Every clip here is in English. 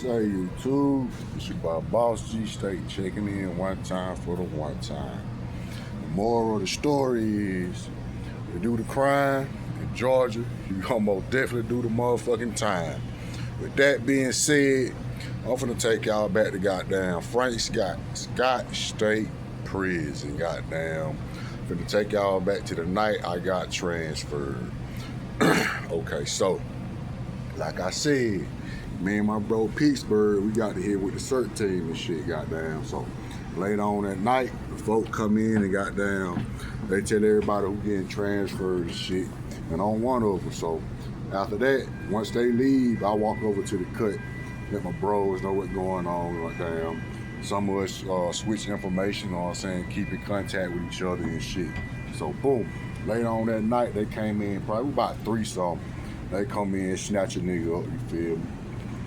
say, YouTube? It's your boy BOS-G-STATE checking in one time for the one time. The moral of the story is, you do the crime in Georgia, you almost definitely do the motherfucking time. With that being said, I'm finna take y'all back to goddamn Frank Scott State Prison, goddamn. Finna take y'all back to the night I got transferred. Okay, so, like I said, me and my bro Pittsburgh, we got to hit with the CERT team and shit, goddamn. So later on at night, the folk come in and goddamn, they tell everybody who getting transferred and shit, and I'm one of them. So after that, once they leave, I walk over to the cut, let my bros know what's going on, goddamn. Some of us switch information, you know what I'm saying, keep in contact with each other and shit. So boom, later on that night, they came in, probably about 3 something. They come in, snatch a nigga up, you feel me?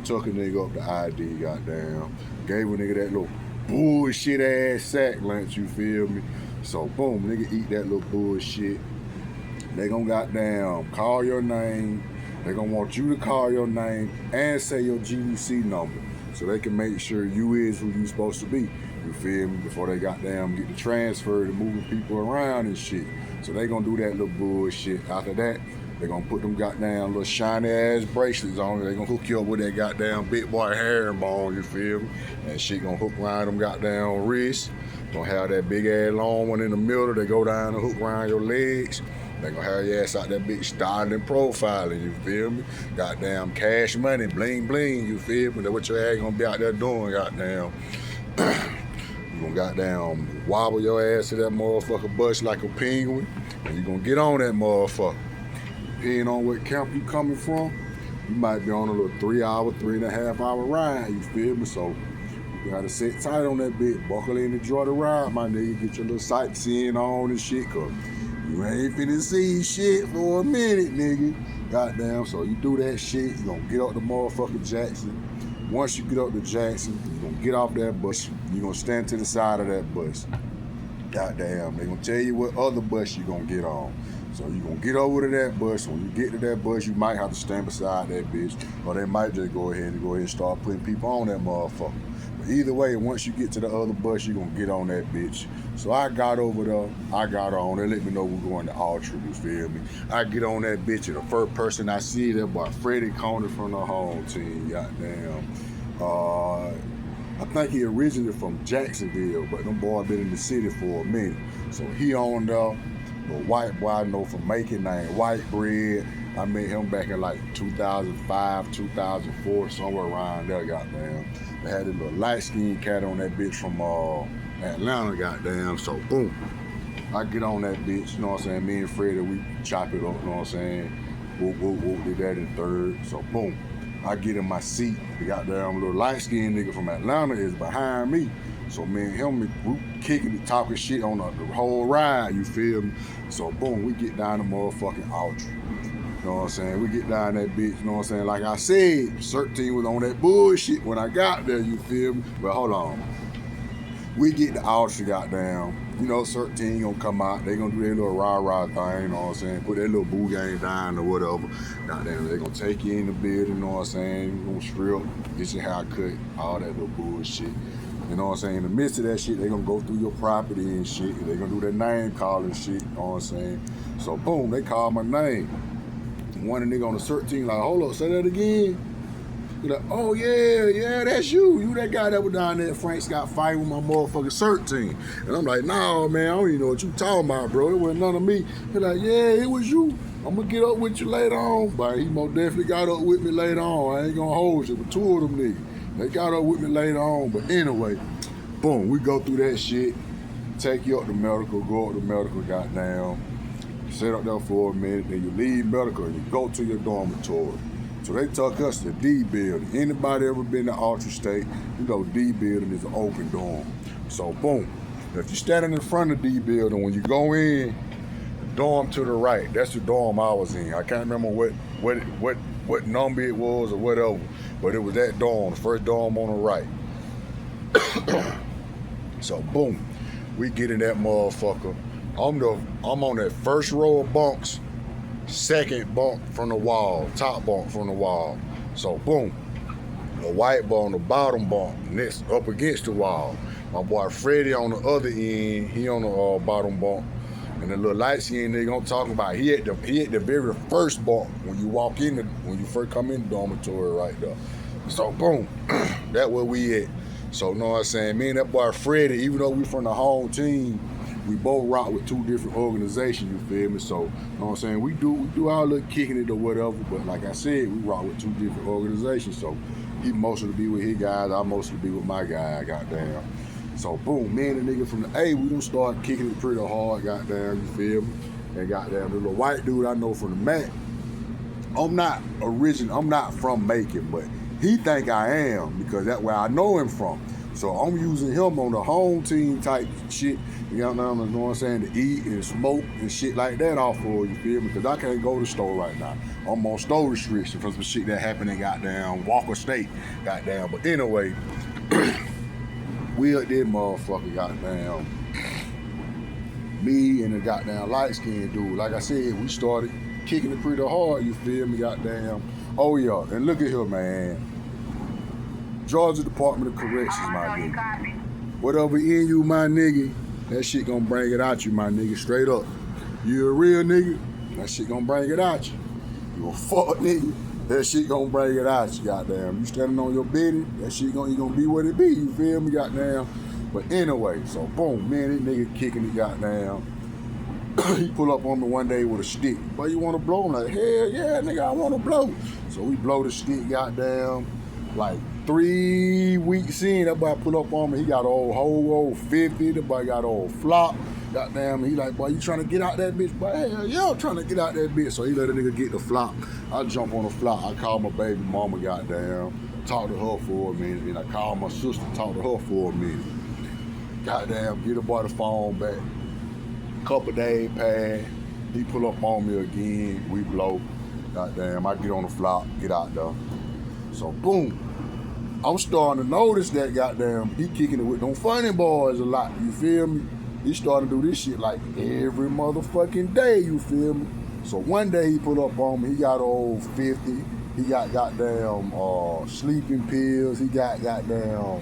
Took a nigga up the ID, goddamn. Gave a nigga that little bullshit ass sack lunch, you feel me? So boom, nigga eat that little bullshit. They gonna goddamn call your name. They gonna want you to call your name and say your GDC number so they can make sure you is who you supposed to be. You feel me? Before they goddamn get the transfer to moving people around and shit. So they gonna do that little bullshit. After that, they gonna put them goddamn little shiny ass bracelets on it. They gonna hook you up with that goddamn big boy herringbone, you feel me? And shit gonna hook around them goddamn wrists. Gonna have that big ass long one in the middle. They go down and hook around your legs. They gonna have your ass out that big styling and profiling, you feel me? Goddamn cash money, bling bling, you feel me? That's what your ass gonna be out there doing, goddamn. You gonna goddamn wobble your ass to that motherfucker bus like a penguin, and you gonna get on that motherfucker. Depending on what camp you coming from, you might be on a little 3-hour, 3.5-hour ride, you feel me? So you gotta sit tight on that bit, buckle in and enjoy the ride, my nigga. Get your little sightseeing on and shit, cause you ain't finna see shit for a minute, nigga. Goddamn, so you do that shit, you gonna get up to motherfucking Jackson. Once you get up to Jackson, you gonna get off that bus, you gonna stand to the side of that bus. Goddamn, they gonna tell you what other bus you gonna get on. So you gonna get over to that bus. When you get to that bus, you might have to stand beside that bitch, or they might just go ahead and start putting people on that motherfucker. But either way, once you get to the other bus, you gonna get on that bitch. So I got over there, I got on. They let me know we're going to Ultra, you feel me? I get on that bitch, and the first person I see, that boy Freddie Coney from the home team, goddamn. I think he originated from Jacksonville, but them boy been in the city for a minute. So he on there. The white boy I know from Macon named White Bread. I met him back in like 2005, 2004, somewhere around there, goddamn. They had a little light-skinned cat on that bitch from Atlanta, goddamn. So boom, I get on that bitch, you know what I'm saying? Me and Freddie, we chop it up, you know what I'm saying? Whoop, whoop, whoop, did that in third. So boom, I get in my seat. The goddamn little light-skinned nigga from Atlanta is behind me. So me and him, we kicking and talking shit on the whole ride, you feel me? So boom, we get down the motherfucking Ultra. You know what I'm saying? We get down that bitch, you know what I'm saying? Like I said, CERT team was on that bullshit when I got there, you feel me? But hold on. We get the Ultra, goddamn. You know, CERT team gonna come out, they gonna do their little rah-rah thing, you know what I'm saying? Put their little boo game down or whatever. Goddamn, they gonna take you in the building, you know what I'm saying? You gonna strip, get your hair cut, all that little bullshit. You know what I'm saying? In the midst of that shit, they gonna go through your property and shit. They gonna do their name calling shit, you know what I'm saying? So boom, they call my name. One nigga on the CERT team like, hold up, say that again. He like, oh yeah, that's you. You that guy that was down there at Frank Scott fighting with my motherfucking CERT team. And I'm like, nah, man, I don't even know what you talking about, bro. It wasn't none of me. He like, yeah, it was you. I'm gonna get up with you later on. But he most definitely got up with me later on. I ain't gonna hold you, but 2 of them niggas. They got up with me later on, but anyway, boom, we go through that shit, take you up to medical, go up to medical, goddamn, sit up there for a minute, then you leave medical and you go to your dormitory. So they took us to D building. Anybody ever been to Ultra State, you know D building is an open dorm. So boom, if you're standing in front of D building, when you go in, the dorm to the right, that's the dorm I was in. I can't remember what number it was or whatever. But it was that dorm, the first dorm on the right. So boom, we get in that motherfucker. I'm on that first row of bunks, second bunk from the wall, top bunk from the wall. So boom, A white boy on the bottom bunk, next up against the wall. My boy Freddie on the other end, he on the bottom bunk. And the little light skinned nigga I'm talking about, he at the very first bunk when you walk in, when you first come in the dormitory right there. So boom, that where we at. So you know what I'm saying, me and that boy Freddie, even though we from the home team, we both rock with two different organizations, you feel me? So, you know what I'm saying, we do our little kicking it or whatever, but like I said, we rock with two different organizations. So he mostly be with his guys, I mostly be with my guy, goddamn. So boom, me and the nigga from the A, we done start kicking it pretty hard, goddamn, you feel me? And goddamn, the little white dude I know from the Mac, I'm not from Macon, but he think I am because that's where I know him from. So I'm using him on the home team type shit, you know what I'm saying, to eat and smoke and shit like that off for, you feel me? Because I can't go to the store right now. I'm on store restriction for some shit that happened in goddamn Walker State, goddamn. But anyway, we up there motherfucker, goddamn. Me and the goddamn light-skinned dude, like I said, we started kicking it pretty hard, you feel me, goddamn. Oh yeah, and look at here, man. Georgia Department of Corrections, my nigga. Whatever in you, my nigga, that shit gonna bring it out you, my nigga, straight up. You a real nigga, that shit gonna bring it out you. You a fuck nigga, that shit gonna bring it out you, goddamn. You standing on your business, that shit gonna be what it be, you feel me, goddamn. But anyway, so boom, man, this nigga kicking it, goddamn. He pull up on me one day with a stick. But you wanna blow? I'm like, hell yeah, nigga, I wanna blow. So we blow the stick, goddamn, like 3 weeks in, that boy pull up on me. He got old 50. The boy got old flop. Goddamn, he like, boy, you trying to get out that bitch? Boy, hell yeah, I'm trying to get out that bitch. So he let a nigga get the flop. I jump on the flop. I call my baby mama, goddamn, talk to her for a minute. Then I call my sister, talk to her for a minute. Goddamn, get the boy the phone back. Couple days pass. He pull up on me again. We blow. Goddamn, I get on the flop, get out there. So boom. I'm starting to notice that goddamn he kicking it with them funny boys a lot, you feel me? He starting to do this shit like every motherfucking day, you feel me? So one day he put up on me, he got old 50, he got goddamn sleeping pills, he got goddamn,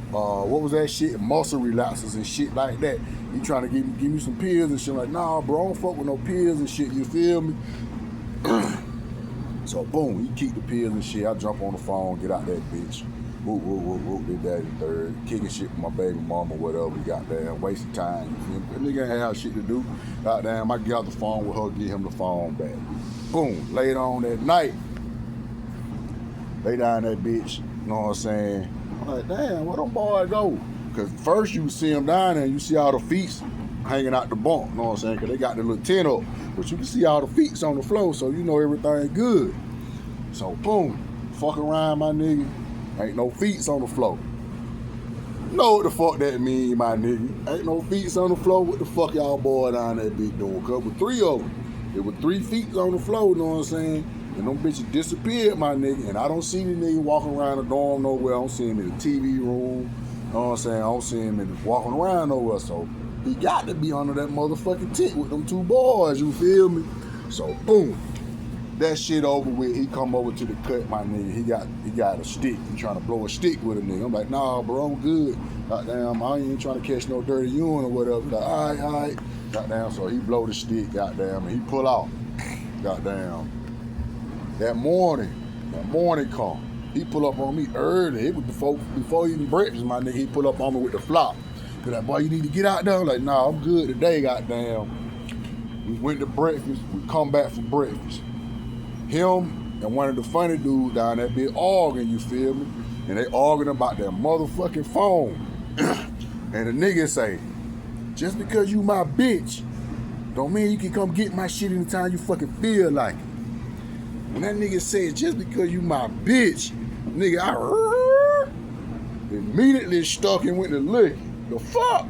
what was that shit? Muscle relaxers and shit like that. He trying to give me some pills and shit like, nah bro, I don't fuck with no pills and shit, you feel me? So boom, he keep the pills and shit. I jump on the phone, get out that bitch. Whoop, did that in third. Kicking shit with my baby mama, whatever. Goddamn, wasting time. That nigga ain't have shit to do. Goddamn, I get out the phone with her, get him the phone back. Boom, later on that night, lay down that bitch, you know what I'm saying? I'm like, damn, where them boys go? Because first you see them down there, you see all the feet hanging out the bunk, you know what I'm saying? Because they got the little tent up. But you can see all the feet on the floor, so you know everything good. So boom, fuck around, my nigga. Ain't no feet on the floor. Know what the fuck that mean, my nigga? Ain't no feet on the floor. What the fuck y'all boy down that bitch doing? Cause with 3 of them, there were 3 feet on the floor, you know what I'm saying? And them bitches disappeared, my nigga. And I don't see the nigga walking around the dorm nowhere. I don't see him in the TV room. You know what I'm saying? I don't see him walking around nowhere. So he got to be under that motherfucking tent with them 2 boys, you feel me? So boom, that shit over with. He come over to the cut, my nigga. He got a stick. He trying to blow a stick with a nigga. I'm like, nah, bro, I'm good. Goddamn, I ain't trying to catch no dirty urine or whatever. Like, all right. Goddamn, so he blow the stick, goddamn, and he pull out. Goddamn. That morning come. He pull up on me early. It was before eating breakfast, my nigga. He pull up on me with the flop. He like, boy, you need to get out there. I'm like, nah, I'm good today, goddamn. We went to breakfast. We come back from breakfast. Him and one of the funny dudes down there be arguing, you feel me? And they arguing about that motherfucking phone. And the nigga say, just because you my bitch, don't mean you can come get my shit anytime you fucking feel like it. When that nigga says, just because you my bitch, nigga, I immediately stuck and went to lick. The fuck?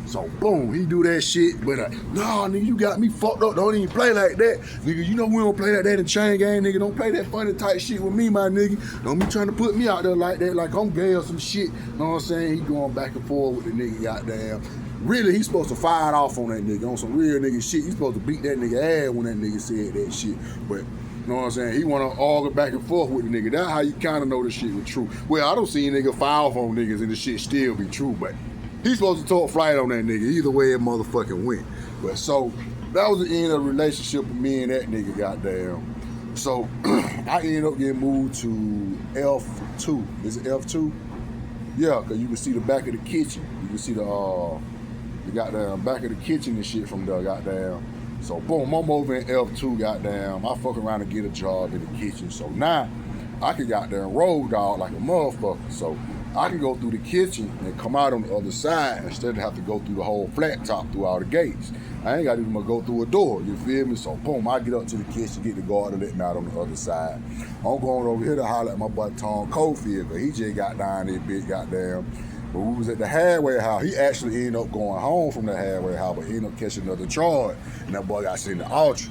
So boom, he do that shit, but nah, nigga, you got me fucked up. Don't even play like that. Nigga, you know we don't play like that in chain gang, nigga. Don't play that funny type shit with me, my nigga. Don't be trying to put me out there like that, like I'm gay or some shit. Know what I'm saying? He going back and forth with the nigga, goddamn. Really, he's supposed to fire off on that nigga, on some real nigga shit. He's supposed to beat that nigga ass when that nigga said that shit. But You know what I'm saying? He want to argue back and forth with the nigga. That's how you kind of know the shit was true. Well, I don't see a nigga file on niggas and the shit still be true, but he's supposed to talk flight on that nigga. Either way, it motherfucking went. But so, that was the end of the relationship with me and that nigga, goddamn. So, I ended up getting moved to F2. Is it F2? Yeah, because you can see the back of the kitchen. You can see the goddamn back of the kitchen and shit from the goddamn. So boom, I'm over in F2, goddamn. I fuck around and get a job in the kitchen. So now I can goddamn road dog like a motherfucker. So I can go through the kitchen and come out on the other side instead of have to go through the whole flat top through all the gates. I ain't got to even go through a door, you feel me? So boom, I get up to the kitchen, get the guard to let me out on the other side. I'm going over here to holler at my boy Tom Cofield, but he just got down there big, goddamn. But we was at the halfway house. He actually ended up going home from the halfway house, but he ended up catching another charge. And that boy got sent to Autry.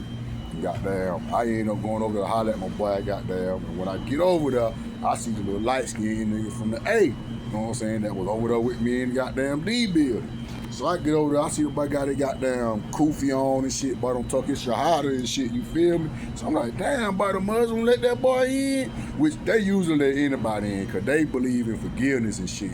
Goddamn, I ended up going over to holler at my boy, goddamn. And when I get over there, I see the little light-skinned nigga from the A. You know what I'm saying? That was over there with me in the goddamn D building. So I get over there, I see the boy got that goddamn kufi on and shit, boy don't tuck his shahada and shit, you feel me? So I'm like, damn, boy, the Muslim let that boy in? Which they usually let anybody in, because they believe in forgiveness and shit.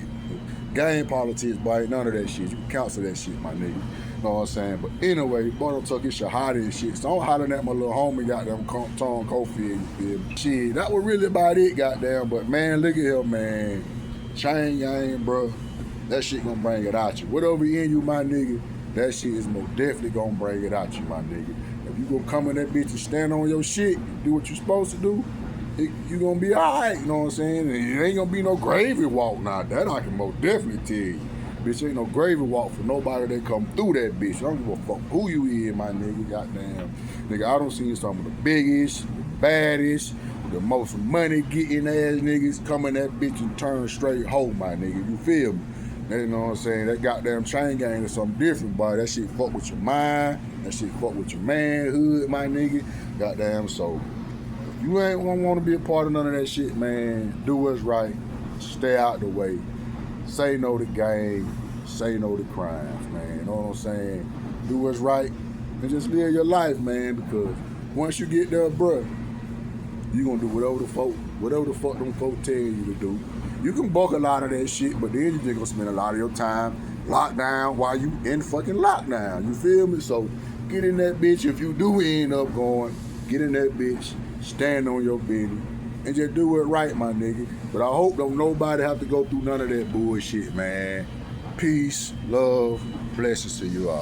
Game politics, boy, none of that shit. You can cancel that shit, my nigga. You know what I'm saying? But anyway, boy don't tuck his shahada and shit. So I'm hollering at my little homie, goddamn Tom Cofield, you feel me? Shit, that was really about it, goddamn. But man, look at him, man. Chain gang, bro. That shit gonna bring it out you. Whatever in you, my nigga, that shit is most definitely gonna bring it out you, my nigga. If you gonna come in that bitch and stand on your shit, do what you supposed to do, you gonna be alright, you know what I'm saying? And it ain't gonna be no gravy walk now. That I can most definitely tell you. Bitch, ain't no gravy walk for nobody that come through that bitch. I don't give a fuck who you is, my nigga, goddamn. Nigga, I done seen some of the biggest, the baddest, the most money getting ass niggas come in that bitch and turn straight hoe, my nigga. You feel me? You know what I'm saying? That goddamn chain gang is something different, boy. That shit fuck with your mind. That shit fuck with your manhood, my nigga. Goddamn, so if you ain't want to be a part of none of that shit, man, do what's right. Stay out the way. Say no to gang. Say no to crimes, man. You know what I'm saying? Do what's right and just live your life, man, because once you get there, bruh, you gonna do whatever the fuck them folk tell you to do. You can buck a lot of that shit, but then you just gonna spend a lot of your time locked down while you in fucking lockdown. You feel me? So get in that bitch. If you do end up going, get in that bitch, stand on your business, and just do it right, my nigga. But I hope don't nobody have to go through none of that bullshit, man. Peace, love, blessings to you all.